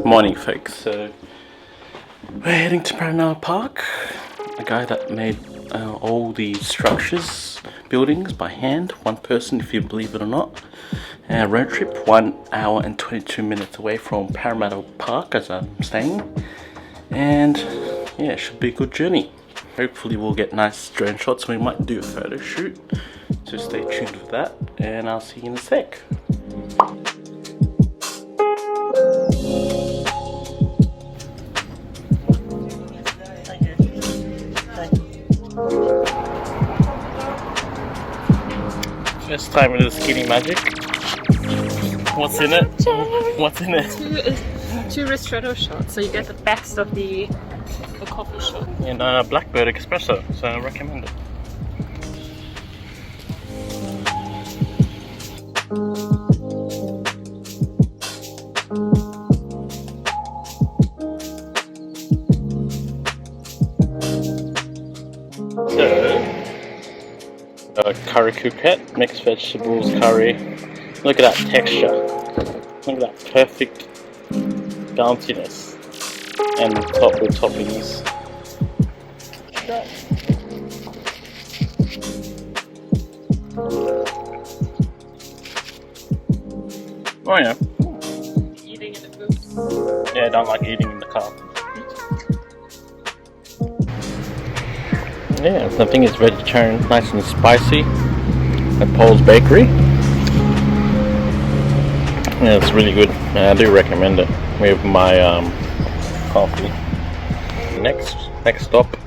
Morning folks, so we're heading to Paronella Park. A guy that made all the structures, buildings by hand, one person if you believe it or not. Road trip, 1 hour and 22 minutes away from Paronella Park as I'm staying. And yeah, it should be a good journey. Hopefully we'll get nice drone shots. We might do a photo shoot, so stay tuned for that and I'll see you in a sec. First time with the skinny magic. What's in it? What's in it? Two ristretto shots, so you get the best of the coffee shop. And Blackbird espresso, so I recommend it. Curry coquette, mixed vegetables curry. Look at that texture. Look at that perfect bounciness. And top with toppings. Oh yeah. Eating in the booth. Yeah, I don't like eating in the car. Yeah, I think it's vegetarian, nice and spicy at Paul's Bakery. Yeah, it's really good. I do recommend it with my coffee. Next stop,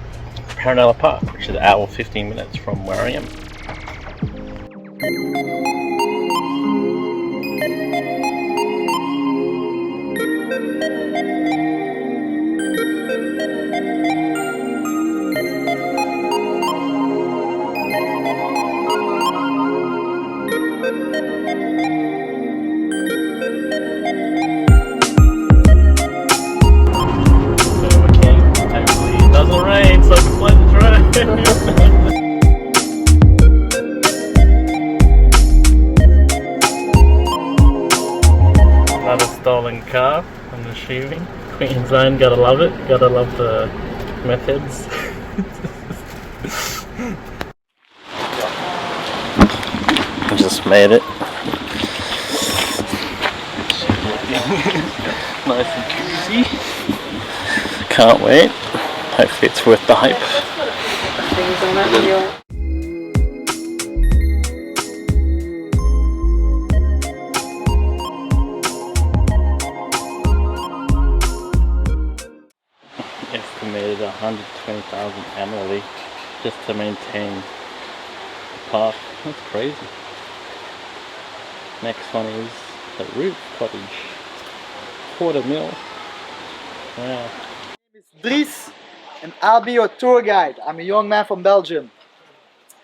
Paronella Park, which is an hour 15 minutes from where I am. Another stolen car, I'm assuming. Queensland, gotta love it. Gotta love the methods. I just made it. Nice and cozy. Can't wait. Hopefully it's worth the hype. Estimated 120,000 annually just to maintain the park. That's crazy. Next one is the roof cottage. $250,000. Wow. My name is Dries and I'll be your tour guide. I'm a young man from Belgium.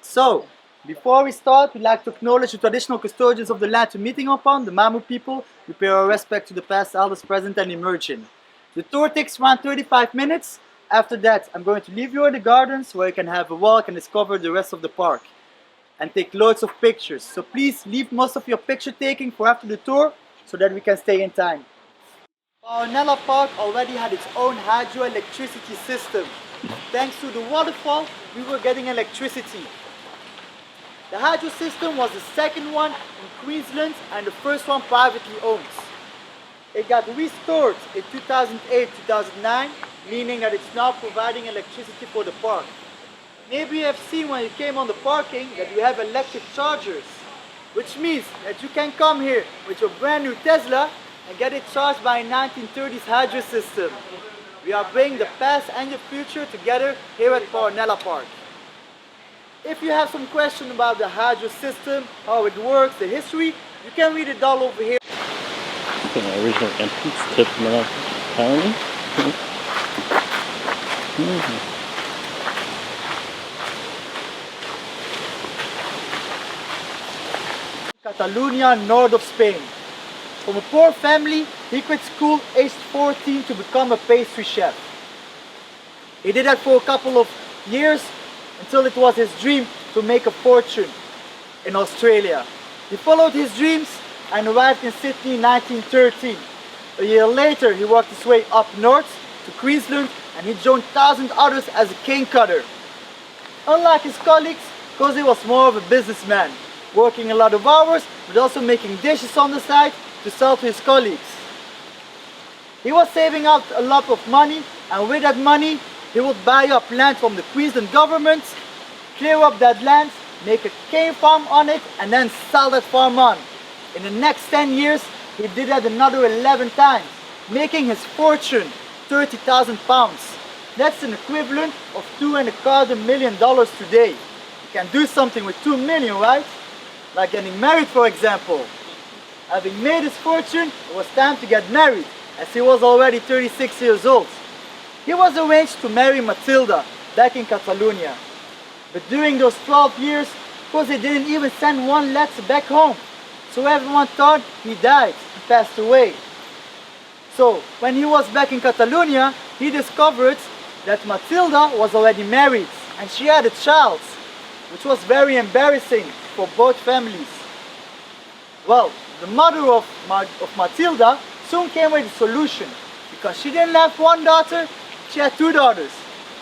So, before we start, we'd like to acknowledge the traditional custodians of the land we're meeting upon, the Mamu people. We pay our respect to the past elders present and emerging. The tour takes around 35 minutes. After that, I'm going to leave you in the gardens where you can have a walk and discover the rest of the park. And take loads of pictures. So please leave most of your picture taking for after the tour so that we can stay in time. Paronella Park already had its own hydroelectricity system. Thanks to the waterfall, we were getting electricity. The hydro system was the second one in Queensland and the first one privately owned. It got restored in 2008-2009, meaning that it's now providing electricity for the park. Maybe you have seen when you came on the parking that we have electric chargers, which means that you can come here with your brand new Tesla and get it charged by a 1930s hydro system. We are bringing the past and the future together here at Paronella Park. If you have some question about the hydro system, how it works, the history, you can read it all over here. The original entrance to Paronella, apparently. Catalonia, north of Spain. From a poor family, he quit school aged 14 to become a pastry chef. He did that for a couple of years until it was his dream to make a fortune in Australia. He followed his dreams and arrived in Sydney in 1913. A year later, he worked his way up north to Queensland and he joined 1,000 others as a cane cutter. Unlike his colleagues, Jose was more of a businessman, working a lot of hours but also making dishes on the side to sell to his colleagues. He was saving up a lot of money, and with that money he would buy up land from the Queensland government, clear up that land, make a cane farm on it and then sell that farm on. In the next 10 years he did that another 11 times, making his fortune, £30,000. That's an equivalent of $2.25 million today. You can do something with 2 million, right? Like getting married, for example. Having made his fortune, it was time to get married, as he was already 36 years old. He was arranged to marry Matilda back in Catalonia. But during those 12 years, Jose didn't even send one letter back home. So everyone thought he died, he passed away. So when he was back in Catalonia, he discovered that Matilda was already married and she had a child, which was very embarrassing for both families. Well, the mother of Matilda soon came with a solution, because she didn't have one daughter, she had 2 daughters.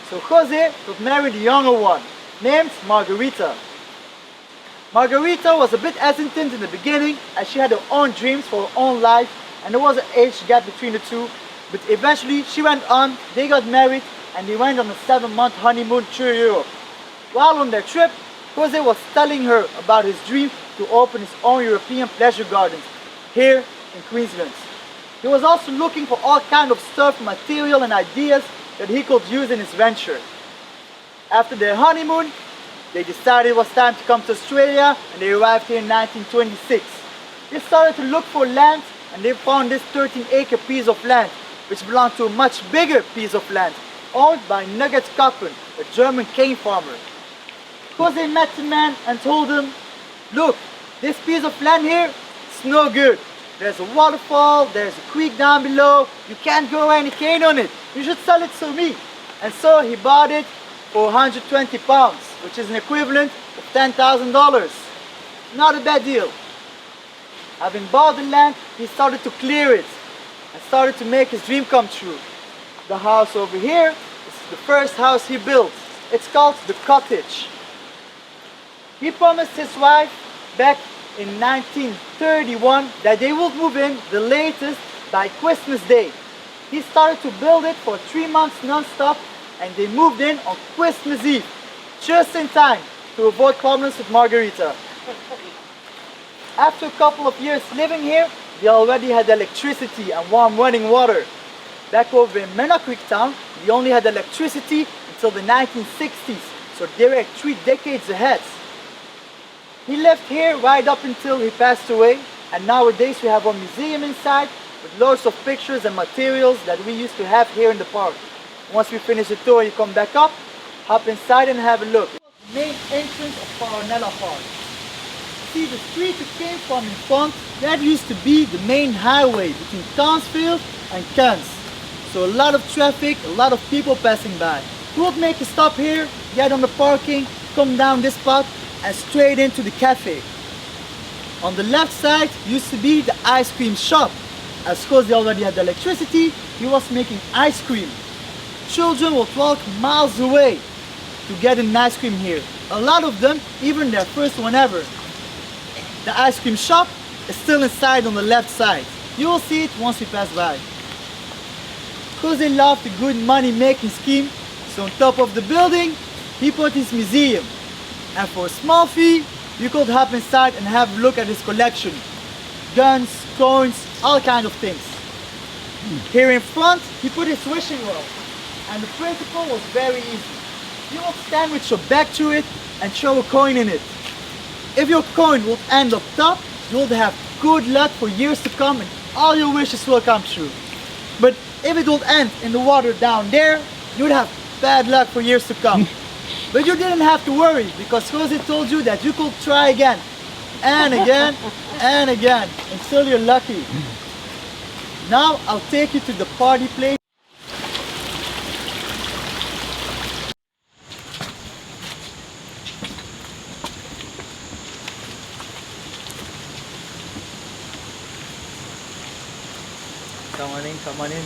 So Jose would marry the younger one, named Margarita. Margarita was a bit hesitant in the beginning, as she had her own dreams for her own life and there was an age gap between the two, but eventually she went on, they got married and they went on a 7-month honeymoon through Europe. While on their trip, Jose was telling her about his dream to open his own European pleasure gardens here in Queensland. He was also looking for all kinds of stuff, material and ideas that he could use in his venture. After their honeymoon, they decided it was time to come to Australia and they arrived here in 1926. They started to look for land and they found this 13-acre piece of land, which belonged to a much bigger piece of land, owned by Nugget Koppen, a German cane farmer. Jose met the man and told him, look, this piece of land here, it's no good. There's a waterfall, there's a creek down below, you can't grow any cane on it, you should sell it to me. And so he bought it for 120 pounds, which is an equivalent of $10,000. Not a bad deal. Having bought the land, he started to clear it and started to make his dream come true. The house over here is the first house he built. It's called the cottage. He promised his wife back in 1931 that they would move in the latest by Christmas Day. He started to build it for 3 months non-stop and they moved in on Christmas Eve, just in time to avoid problems with Margarita. After a couple of years living here, they already had electricity and warm running water. Back over in Mena Creek town, they only had electricity until the 1960s, so they were 3 decades ahead. He lived here right up until he passed away, and nowadays we have a museum inside with loads of pictures and materials that we used to have here in the park. Once we finish the tour, you come back up, hop inside and have a look. The main entrance of Paronella Park. See the street that came from in front, that used to be the main highway between Townsville and Cairns. So a lot of traffic, a lot of people passing by. We would make a stop here, get on the parking, come down this path and straight into the cafe. On the left side used to be the ice cream shop. As Jose already had electricity, he was making ice cream. Children would walk miles away to get an ice cream here. A lot of them, even their first one ever. The ice cream shop is still inside on the left side. You will see it once we pass by. Jose loved a good money making scheme, so on top of the building, he put his museum. And for a small fee, you could hop inside and have a look at his collection. Guns, coins, all kinds of things. Here in front, he put his wishing well. And the principle was very easy. You would stand with your back to it and throw a coin in it. If your coin would end up top, you would have good luck for years to come and all your wishes will come true. But if it would end in the water down there, you would have bad luck for years to come. But you didn't have to worry, because Jose told you that you could try again and again and again until you're lucky. Now I'll take you to the party place. Come on in, come on in.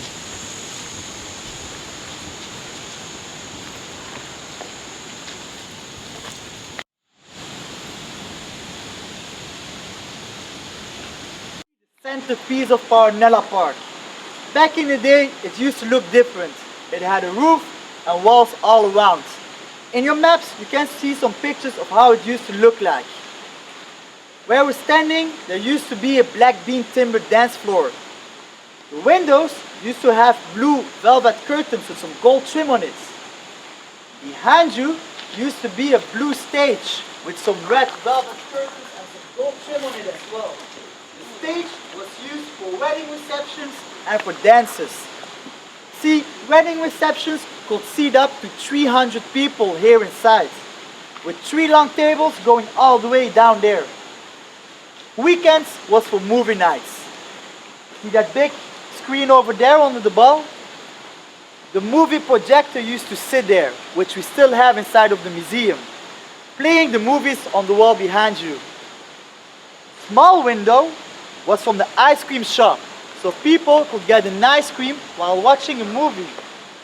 Centerpiece of Paronella Park. Back in the day, it used to look different. It had a roof and walls all around. In your maps, you can see some pictures of how it used to look like. Where we're standing, there used to be a black beam timber dance floor. The windows used to have blue velvet curtains with some gold trim on it. Behind you used to be a blue stage with some red velvet curtains and some gold trim on it as well. The stage was used for wedding receptions and for dances. See, wedding receptions could seat up to 300 people here inside, with 3 long tables going all the way down there. Weekends was for movie nights. See that big screen over there under the ball? The movie projector used to sit there, which we still have inside of the museum, playing the movies on the wall behind you. Small window was from the ice cream shop, so people could get an ice cream while watching a movie.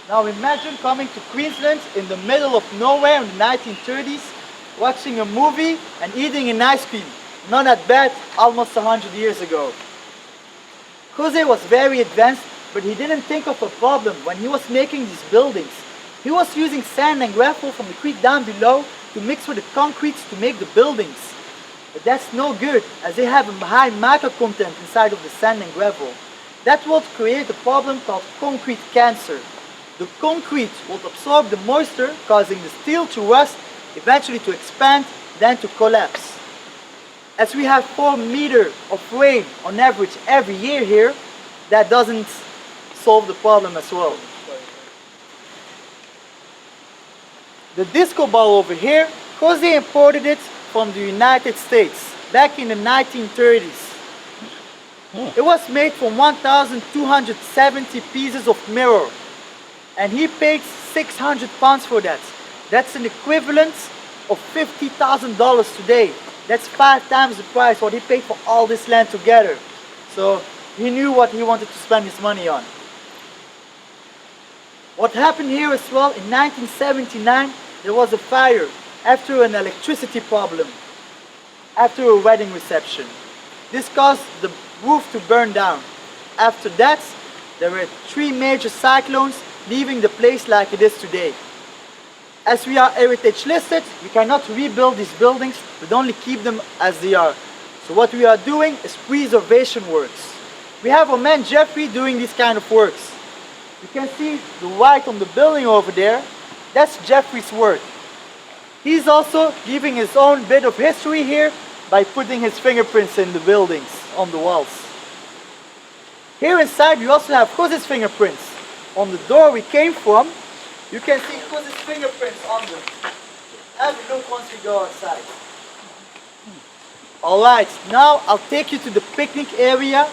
Now imagine coming to Queensland in the middle of nowhere in the 1930s, watching a movie and eating an ice cream. Not that bad, almost 100 years ago. Jose was very advanced, but he didn't think of a problem when he was making these buildings. He was using sand and gravel from the creek down below to mix with the concrete to make the buildings. But that's no good, as they have a high mica content inside of the sand and gravel. That will create a problem called concrete cancer. The concrete will absorb the moisture, causing the steel to rust, eventually to expand, then to collapse. As we have 4 meters of rain on average every year here, that doesn't solve the problem as well. The disco ball over here, Jose imported it from the United States back in the 1930s. It was made from 1,270 pieces of mirror, and he paid 600 pounds for that. That's an equivalent of $50,000 today. That's 5 times the price what he paid for all this land together. So he knew what he wanted to spend his money on. What happened here as well, in 1979, there was a fire after an electricity problem, after a wedding reception. This caused the roof to burn down. After that, there were 3 major cyclones, leaving the place like it is today. As we are heritage listed, we cannot rebuild these buildings, but only keep them as they are. So what we are doing is preservation works. We have our man Jeffrey doing these kind of works. You can see the white on the building over there. That's Jeffrey's work. He's also giving his own bit of history here by putting his fingerprints in the buildings, on the walls. Here inside we also have Jose's fingerprints. On the door we came from, you can see Jose's fingerprints on them. Have a look once we go outside. Alright, now I'll take you to the picnic area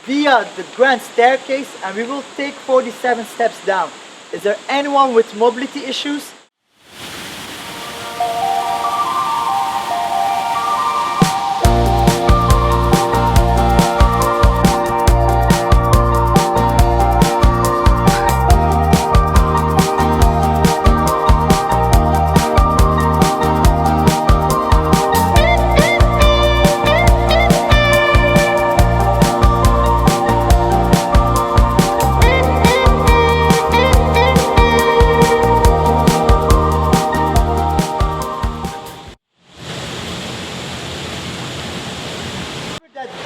via the grand staircase, and we will take 47 steps down. Is there anyone with mobility issues?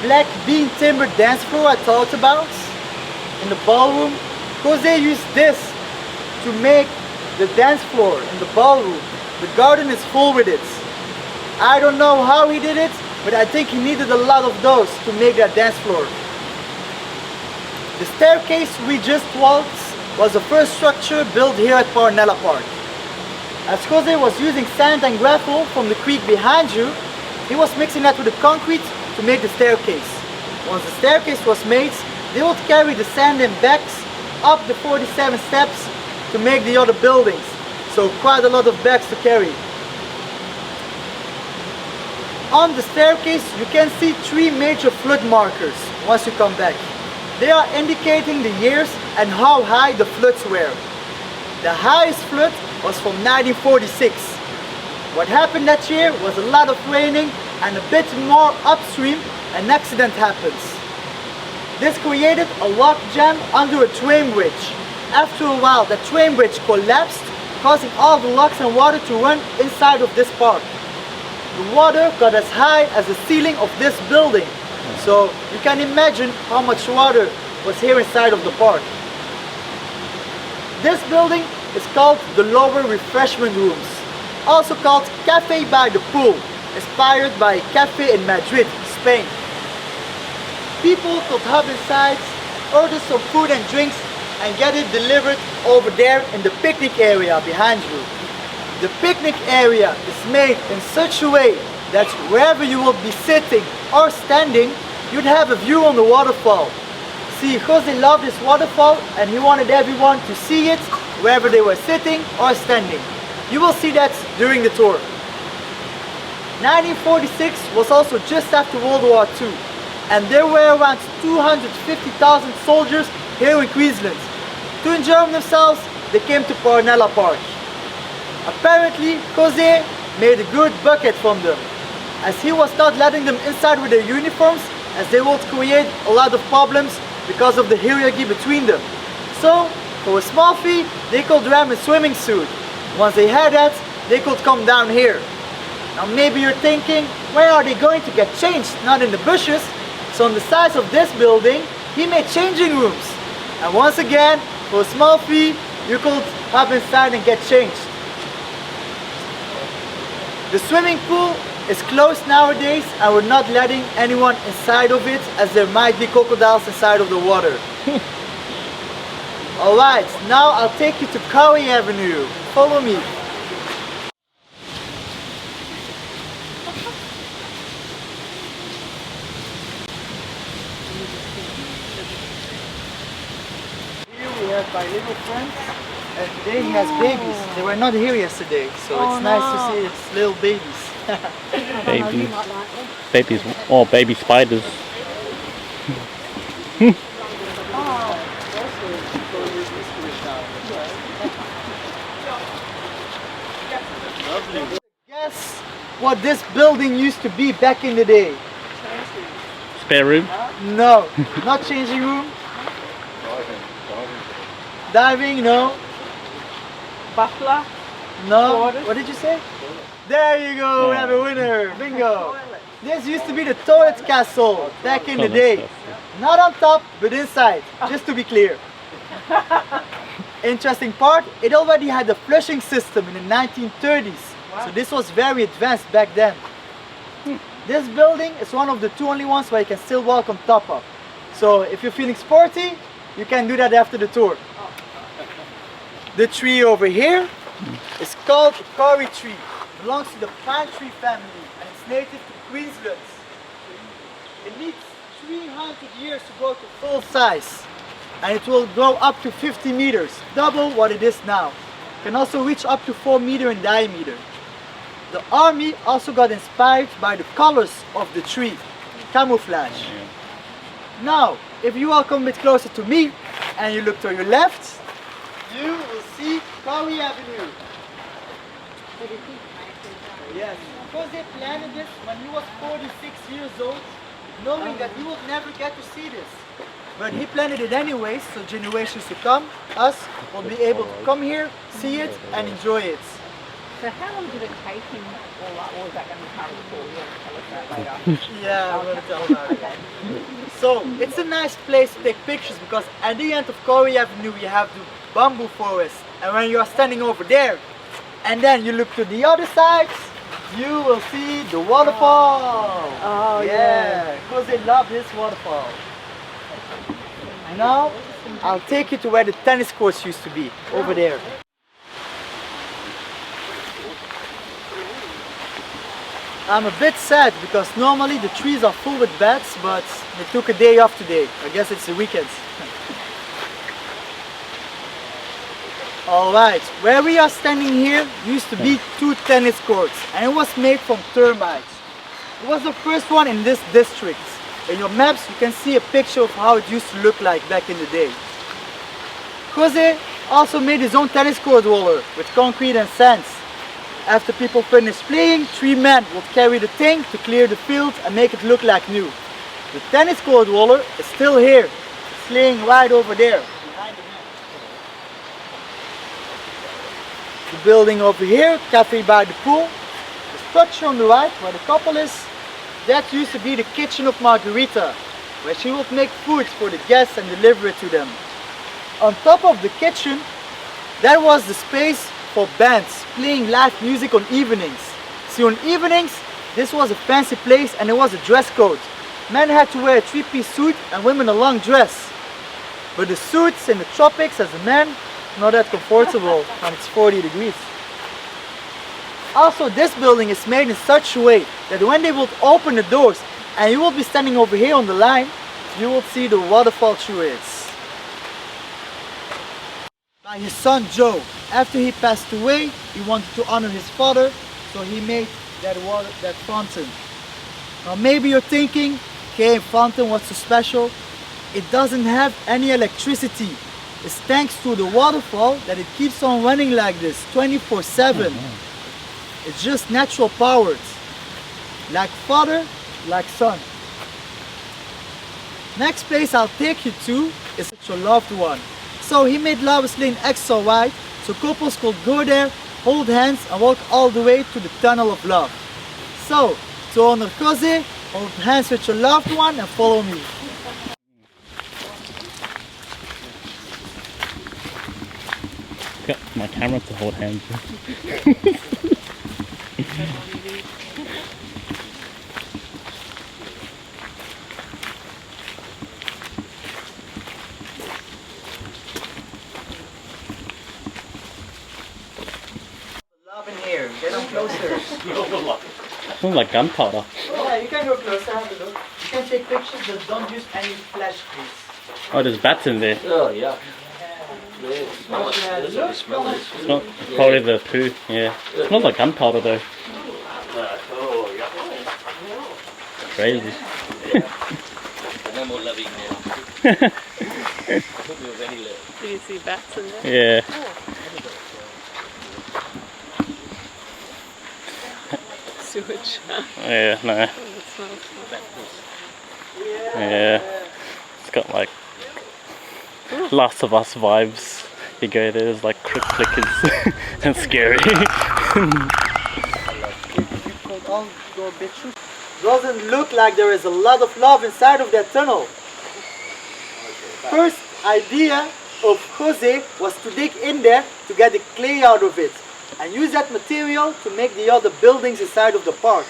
Black beam timber dance floor I talked about in the ballroom. Jose used this to make the dance floor in the ballroom. The garden is full with it. I don't know how he did it, but I think he needed a lot of those to make that dance floor. The staircase we just walked was the first structure built here at Paronella Park. As Jose was using sand and gravel from the creek behind you, he was mixing that with the concrete to make the staircase. Once the staircase was made, they would carry the sand and bags up the 47 steps to make the other buildings. So quite a lot of bags to carry. On the staircase you can see 3 major flood markers once you come back. They are indicating the years and how high the floods were. The highest flood was from 1946. What happened that year was a lot of raining, and a bit more upstream an accident happens. This created a lock jam under a train bridge. After a while the train bridge collapsed, causing all the locks and water to run inside of this park. The water got as high as the ceiling of this building. So you can imagine how much water was here inside of the park. This building is called the lower refreshment rooms, also called Café by the Pool, inspired by a cafe in Madrid, Spain. People could hop inside, order some food and drinks, and get it delivered over there in the picnic area behind you. The picnic area is made in such a way that wherever you will be sitting or standing, you'd have a view on the waterfall. See, Jose loved this waterfall and he wanted everyone to see it wherever they were sitting or standing. You will see that during the tour. 1946 was also just after World War II, and there were around 250,000 soldiers here in Queensland. To enjoy themselves, they came to Paronella Park. Apparently, Jose made a good bucket from them, as he was not letting them inside with their uniforms, as they would create a lot of problems because of the hierarchy between them. So, for a small fee, they could ram a swimming suit. Once they had that, they could come down here. Now maybe you're thinking, where are they going to get changed? Not in the bushes. So on the sides of this building, he made changing rooms. And once again, for a small fee, you could hop inside and get changed. The swimming pool is closed nowadays, and we're not letting anyone inside of it, as there might be crocodiles inside of the water. Alright, now I'll take you to Kauri Avenue. Follow me. Here we have my little friend, and today he has babies. They were not here yesterday, so it's nice to see his little babies. Babies. Babies. Oh, baby spiders. Lovely. Guess what this building used to be back in the day? Spare room? No, not changing room. Diving, no. Buffalo. No. Toilet. What did you say? There you go, we have a winner. Bingo. This used to be the toilet castle back in the day. Not on top, but inside, just to be clear. Interesting part, it already had a flushing system in the 1930s. Wow. So this was very advanced back then. This building is one of the two only ones where you can still walk on top of. So if you're feeling sporty, you can do that after the tour. The tree over here is called the Kauri tree. It belongs to the pine tree family and it's native to Queensland. It needs 300 years to grow to full size, and it will grow up to 50 meters, double what it is now. It can also reach up to 4 meters in diameter. The army also got inspired by the colors of the tree, camouflage. Now, if you all come a bit closer to me and you look to your left, you will see Kauri Avenue. Yes, because they planned this when he was 46 years old, knowing that he would never get to see this. But he planned it anyways, so generations to come, us, will be able to come here, see it, and enjoy it. So how long did it take him all that, or is that going to be part of the tour? You're going to tell us that later. Yeah, I'm going to tell about it. So, it's a nice place to take pictures because at the end of Kauri Avenue you have the bamboo forest, and when you are standing over there, and then you look to the other side, you will see the waterfall. Oh yeah, because they love this waterfall. Now, I'll take you to where the tennis courts used to be, over there. I'm a bit sad because normally the trees are full with bats, but they took a day off today. I guess it's the weekend. Alright, where we are standing here used to be 2 tennis courts, and it was made from termites. It was the first one in this district. In your maps you can see a picture of how it used to look like back in the day. Jose also made his own tennis court roller with concrete and sand. After people finished playing, 3 men would carry the thing to clear the field and make it look like new. The tennis court roller is still here. It's laying right over there behind the man. The building over here, cafe by the pool. The structure on the right where the couple is, that used to be the kitchen of Margarita, where she would make food for the guests and deliver it to them. On top of the kitchen, that was the space for bands playing live music on evenings. See, on evenings, this was a fancy place and there was a dress code. Men had to wear a 3-piece suit and women a long dress. But the suits in the tropics as a man, not that comfortable when it's 40 degrees. Also, this building is made in such a way that when they would open the doors and you will be standing over here on the line, you will see the waterfall through it. By his son Joe, after he passed away, he wanted to honor his father, so he made that fountain. Now maybe you're thinking, okay, fountain, what's so special? It doesn't have any electricity. It's thanks to the waterfall that it keeps on running like this 24/7. It's just natural powered. Like father, like son. Next place I'll take you to is your loved one. So he made Lawis Lane extra wide so couples could go there, hold hands and walk all the way to the tunnel of love. So, to honor Jose, hold hands with your loved one and follow me. Got my camera to hold hands with. Love in here, get on closer. Smells like gunpowder. Yeah, you can go closer, have a look. You can take pictures, but don't use any flash, please. Oh, there's bats in there. Oh, yeah. It's not probably the poo, yeah. It smells like gunpowder though. Oh, yeah. Crazy. No more loving now. I hope there was any left. Do you see bats in there? Yeah. Sewage. Yeah, no. It smells Yeah. It's got like Last of Us vibes. You go there, there's like clickers and scary. Doesn't look like there is a lot of love inside of that tunnel. First idea of Jose was to dig in there to get the clay out of it and use that material to make the other buildings inside of the park.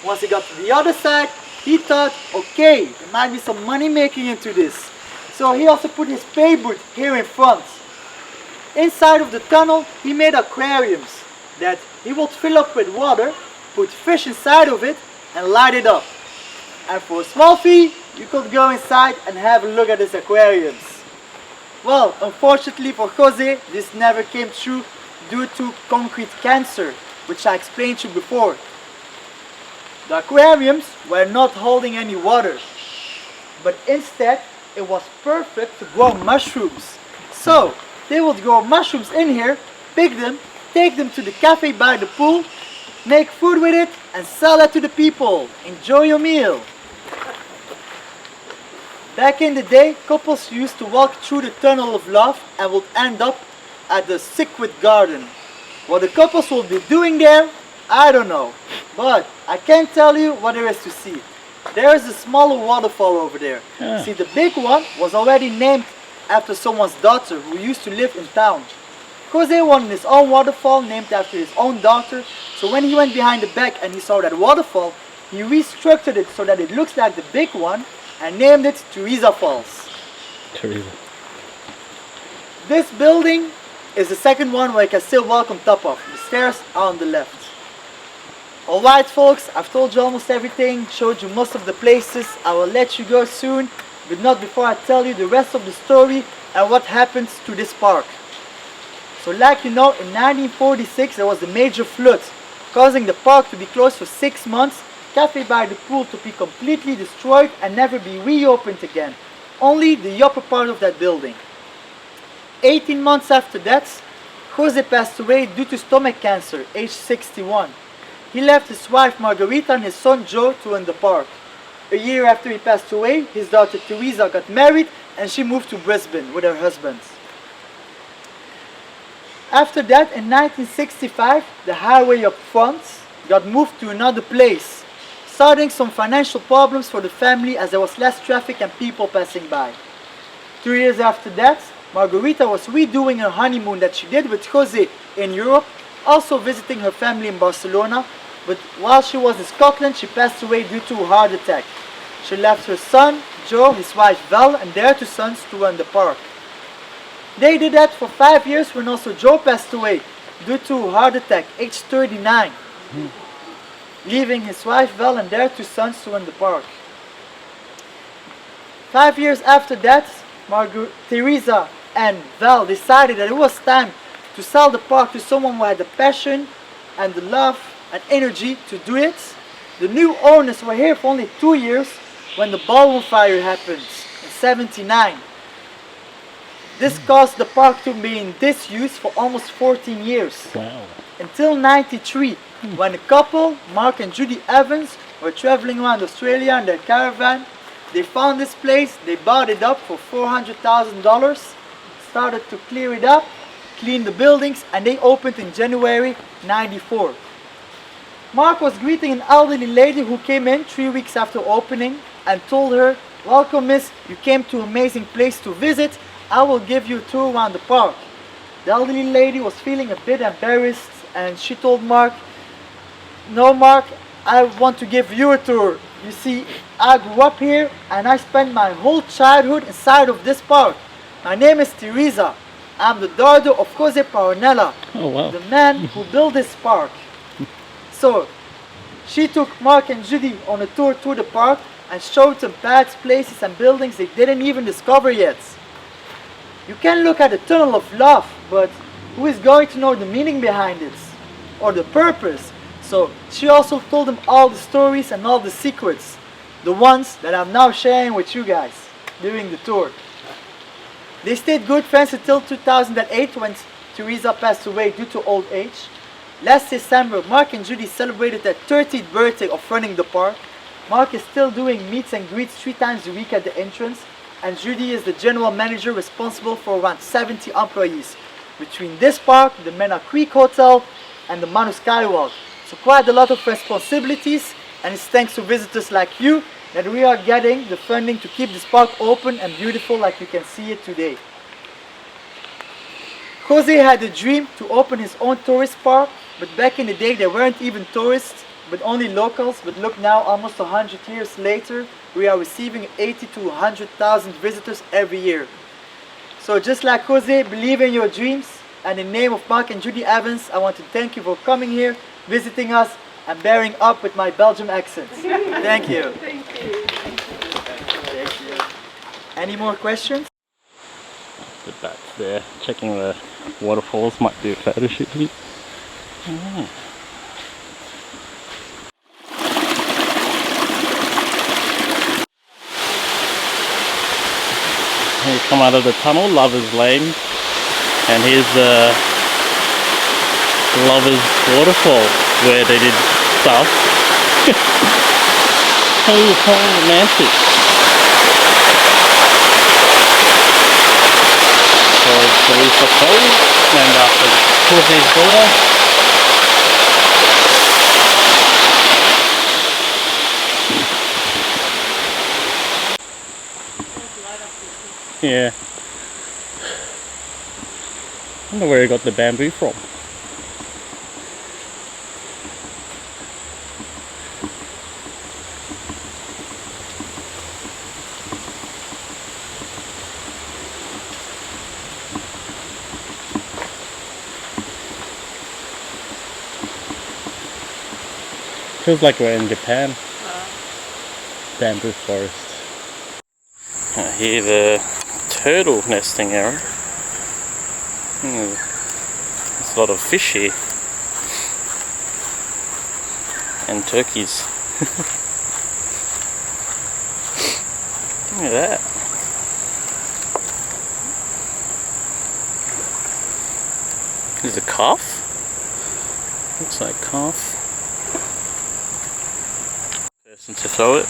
Once he got to the other side, he thought, okay, there might be some money making into this. So he also put his pay booth here in front. Inside of the tunnel, he made aquariums that he would fill up with water, put fish inside of it and light it up. And for a small fee, you could go inside and have a look at his aquariums. Well, unfortunately for Jose, this never came true due to concrete cancer, which I explained to you before. The aquariums were not holding any water, but instead it was perfect to grow mushrooms. So they would grow mushrooms in here, pick them, take them to the cafe by the pool, make food with it and sell it to the people. Enjoy your meal. Back in the day, couples used to walk through the tunnel of love and would end up at the Secret Garden. What the couples will be doing there, I don't know. But I can tell you what there is to see. There is a smaller waterfall over there. Yeah. See, the big one was already named after someone's daughter who used to live in town. Jose wanted his own waterfall named after his own daughter, so when he went behind the back and he saw that waterfall, he restructured it so that it looks like the big one and named it Teresa Falls. Teresa. This building is the second one where you can still walk on top of. The stairs are on the left. Alright folks, I've told you almost everything, showed you most of the places. I will let you go soon, but not before I tell you the rest of the story and what happens to this park. So like you know, in 1946 there was a major flood, causing the park to be closed for 6 months cafe by the pool to be completely destroyed and never be reopened again. Only the upper part of that building. 18 months after that, Jose passed away due to stomach cancer, aged 61. He left his wife Margarita and his son Joe to run the park. A year after he passed away, his daughter Teresa got married and she moved to Brisbane with her husband. After that, in 1965, the highway up front got moved to another place, starting some financial problems for the family as there was less traffic and people passing by. 2 years after that, Margarita was redoing her honeymoon that she did with Jose in Europe, also visiting her family in Barcelona, but while she was in Scotland, she passed away due to a heart attack. She left her son, Joe, his wife Val, and their 2 sons to run the park. They did that for 5 years when also Joe passed away due to a heart attack, aged 39, leaving his wife Val and their 2 sons to run the park. 5 years after that, Teresa and Val decided that it was time to sell the park to someone who had the passion and the love and energy to do it. The new owners were here for only 2 years when the Ballroom fire happened in '79. This caused the park to be in disuse for almost 14 years. Wow. Until '93, when a couple, Mark and Judy Evans, were traveling around Australia in their caravan. They found this place, they bought it up for $400,000, started to clear it up, clean the buildings, and they opened in January '94. Mark was greeting an elderly lady who came in 3 weeks after opening and told her, "Welcome miss, you came to an amazing place to visit. I will give you a tour around the park." The elderly lady was feeling a bit embarrassed and she told Mark, "No Mark, I want to give you a tour. You see, I grew up here and I spent my whole childhood inside of this park. My name is Teresa. I'm the daughter of Jose Paronella, Oh wow. the man who built this park." So, she took Mark and Judy on a tour through the park and showed them paths, places and buildings they didn't even discover yet. You can look at the tunnel of love, but who is going to know the meaning behind it? Or the purpose? So, she also told them all the stories and all the secrets. The ones that I'm now sharing with you guys during the tour. They stayed good friends until 2008 when Teresa passed away due to old age. Last December, Mark and Judy celebrated their 30th birthday of running the park. Mark is still doing meets and greets 3 times a week at the entrance, and Judy is the general manager responsible for around 70 employees between this park, the Mena Creek Hotel, and the Manu Skywalk. So quite a lot of responsibilities, and it's thanks to visitors like you that we are getting the funding to keep this park open and beautiful like you can see it today. Jose had a dream to open his own tourist park, but back in the day there weren't even tourists, but only locals. But look now, almost 100 years later, we are receiving 80 to 100,000 visitors every year. So just like Jose, believe in your dreams, and in the name of Mark and Judy Evans, I want to thank you for coming here, visiting us, and bearing up with my Belgian accent. Thank you. Thank you. Thank you. Any more questions? The back there, checking the waterfalls, might do a photo shoot here. Yeah. Here you come out of the tunnel, Lover's Lane, and here's the Lover's Waterfall where they did stuff. How romantic. So Teresa Cole, named after Jose's daughter. Yeah. I wonder where he got the bamboo from. Feels like we're in Japan. Bamboo forest. Here the turtle nesting area. There's a lot of fish here. And turkeys. Look at that. This is a calf. Looks like calf. Person to throw it.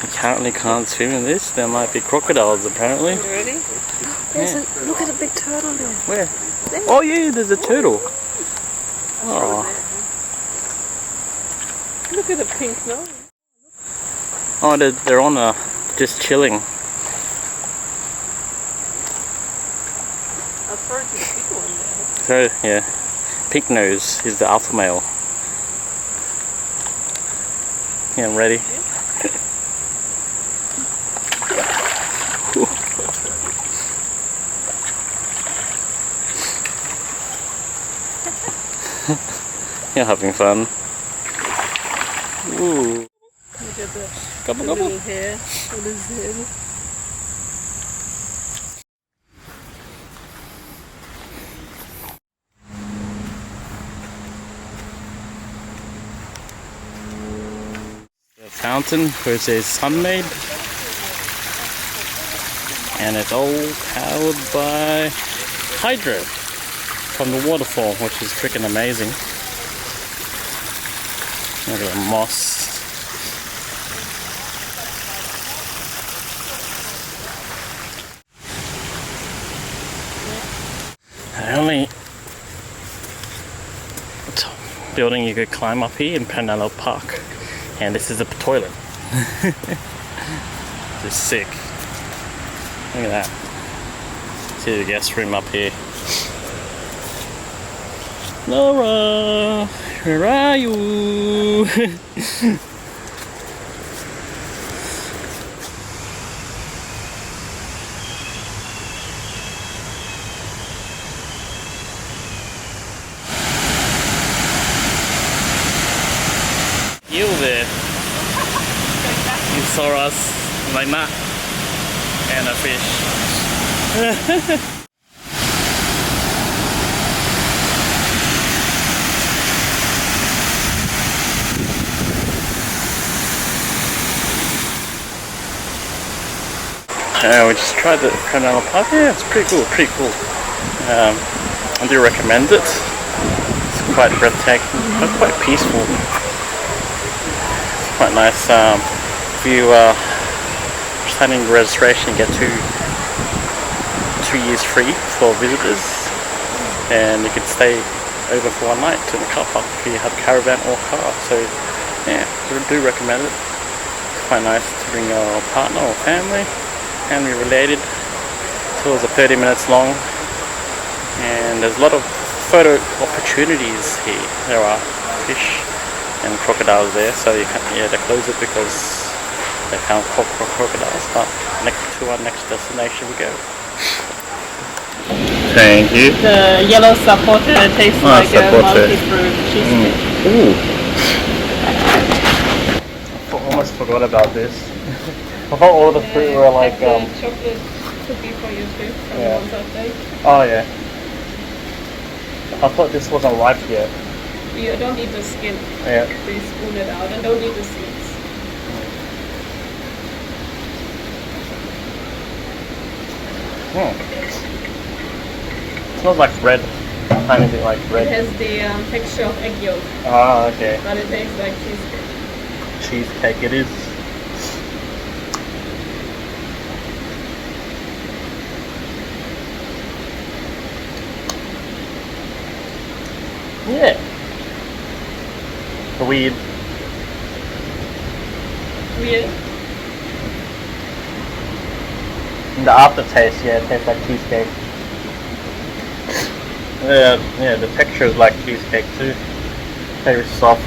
You currently can't swim in this. There might be crocodiles apparently. Really? Look at a big turtle there. Where? Oh yeah, there's a turtle. Oh. Look at the pink nose. Oh, they're on just chilling. I was referring to the big one there. So yeah, pink nose is the alpha male. Yeah, I'm ready. You're having fun. Ooh. Look at the Gobble little gobble. hair on his head. The fountain where it says sunmade. And it's all powered by hydro from the waterfall, which is freaking amazing. Look at the moss. The only building you could climb up here in Paronella Park, and this is a toilet. Just sick. Look at that. See the guest room up here. Laura, where are you? You there. You saw us like that. And a fish. We just tried the Paronella Park. Yeah, it's pretty cool, I do recommend it. It's quite breathtaking, but quite peaceful. It's quite nice. If you planning registration, you get 2 years free for visitors, and you can stay over for 1 night in the car park if you have caravan or car. So yeah, I do recommend it. It's quite nice to bring your partner or family. Family related. Tour is 30 minutes long, and there's a lot of photo opportunities here. There are fish and crocodiles there, so you can't, yeah, they close it because they found crocodiles. But to our next destination we go. Thank you. The yellow supporter tastes like supporter. a multi-fruit cheesecake. Ooh. I almost forgot about this. I thought all the fruit were like the chocolate cookie for you too from Yeah. one birthday. Oh yeah. I thought this wasn't ripe yet. You don't eat the skin. Yeah. They spoon it out and don't eat the seeds. It smells like bread. Tiny bit like It bread. has the texture of egg yolk, Ah, okay. but it tastes like cheesecake. Cheesecake it is. Yeah. Weird. Weird. And the aftertaste, yeah, it tastes like cheesecake. Yeah, the texture is like cheesecake too. Very soft.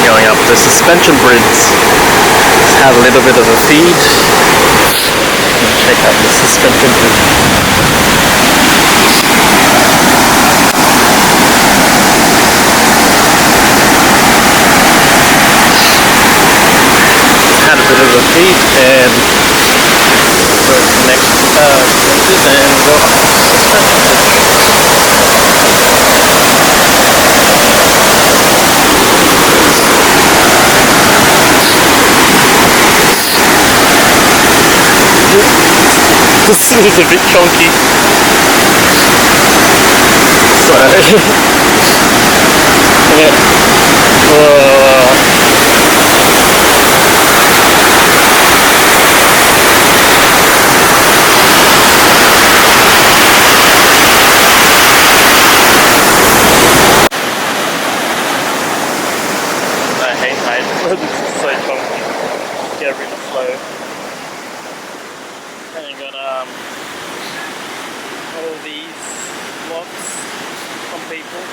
Going up the suspension bridge. Just had a little bit of a feed. Check out the suspension bridge. repeat and work the next splinters and go. This is a bit chunky. So yeah. I hate height. It's so chunky. Get really slow. And you got all these blocks from people.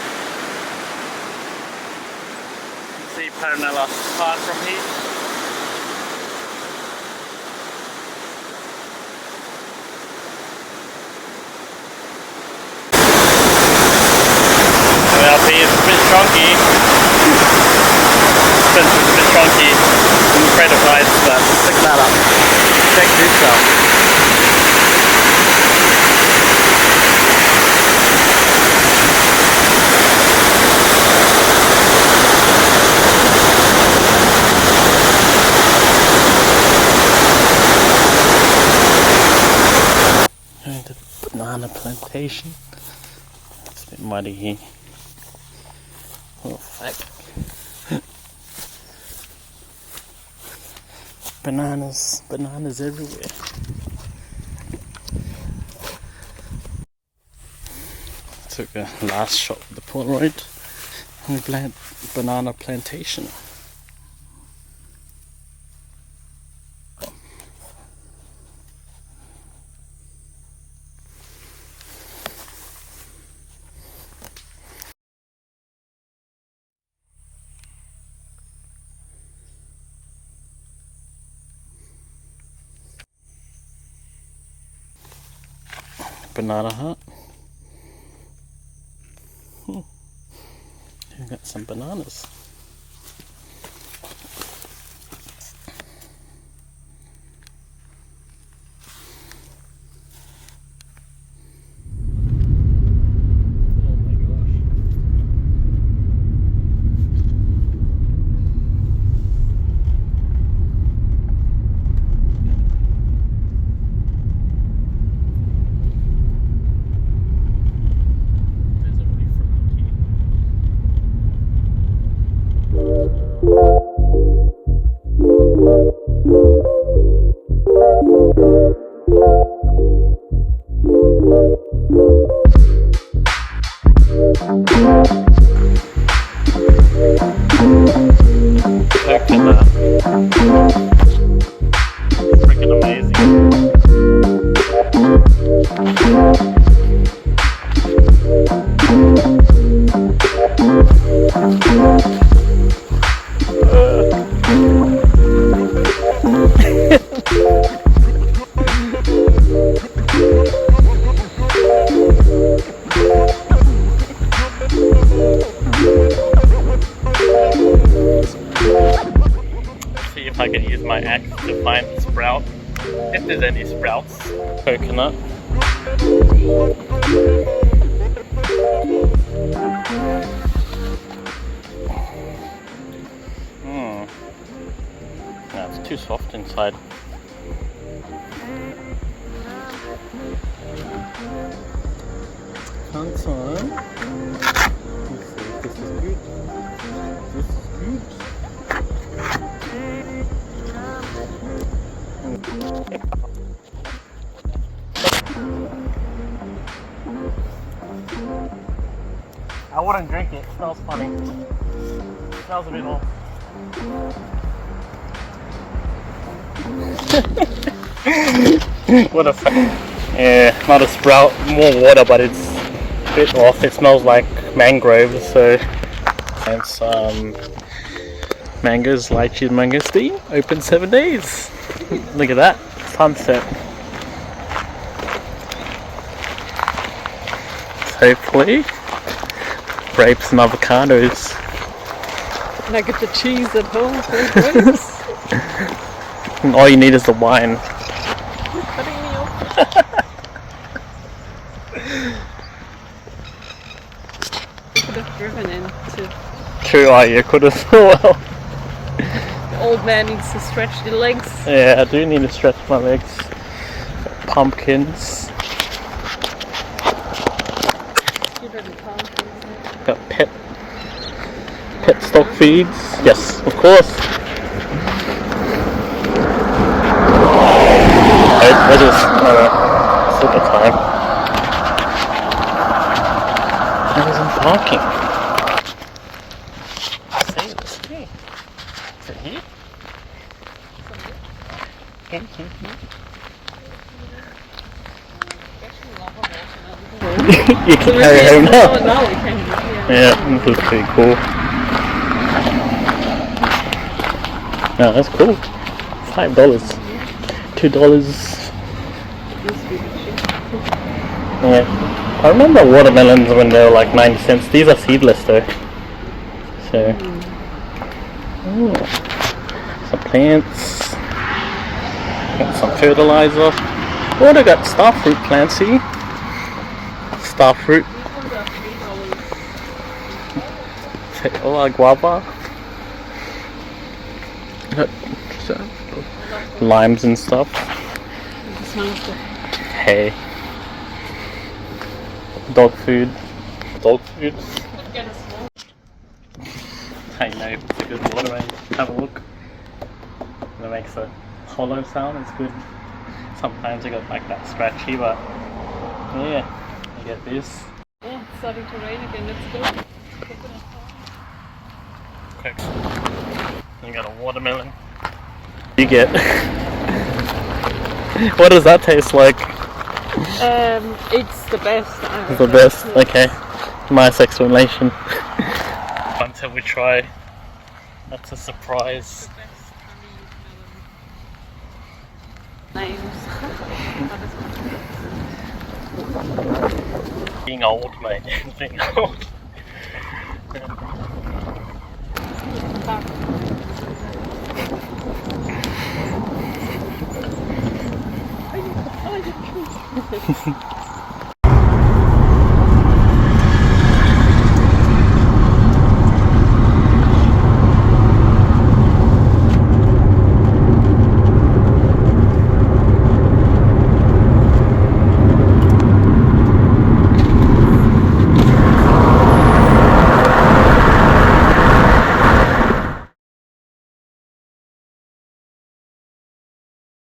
You can see Paronella Park from here. And up here it's a bit chunky. It's a bit chunky in the crater heights, but check that up. Check this out. Going to banana plantation. It's a bit muddy here. Oh fuck. Bananas everywhere. Took a last shot of the Polaroid and plant banana plantation. Banana hut. We've got some bananas. Freaking amazing. See if I can use my axe to find the sprout, if there's any sprouts. Coconut. No, it's too soft inside. Outside. Let's see if this is good. This is good. I wouldn't drink it. It smells funny. It smells a bit off. What a fuck. Yeah, not a sprout, more water, but it's a bit off. It smells like mangrove, so. And some mangoes, lychee mangosteen, open 7 days. Look at that, sunset. So hopefully, grapes and avocados. And I get the cheese at home for grapes. And all you need is the wine. Cutting me off. We could have driven into. True, you could as well. The old man needs to stretch the legs. Yeah, I do need to stretch my legs. Pumpkins. Got pet stock feeds. Yes, of course. I just super time. I was in parking. Let's see. Is it here? You can carry home now. Now we can. Yeah, this looks pretty cool. No, that's cool. $5. $2. Yeah. I remember watermelons when they were like 90 cents. These are seedless though. So. Ooh. Some plants. Got some fertilizer. Oh, they got starfruit plants, see? Starfruit. Oh, guava. Limes and stuff. Hay. Dog food. Dog food. I know, it's a good water range. Have a look. It makes a hollow sound, it's good. Sometimes you got like that scratchy, but yeah, you get this. Yeah, it's starting to rain again, let's go. Quick. You got a watermelon. You get. What does that taste like? It's the best. It's the best. Okay. Nice explanation. Until we try. That's a surprise. Names. Being old, mate. Being old.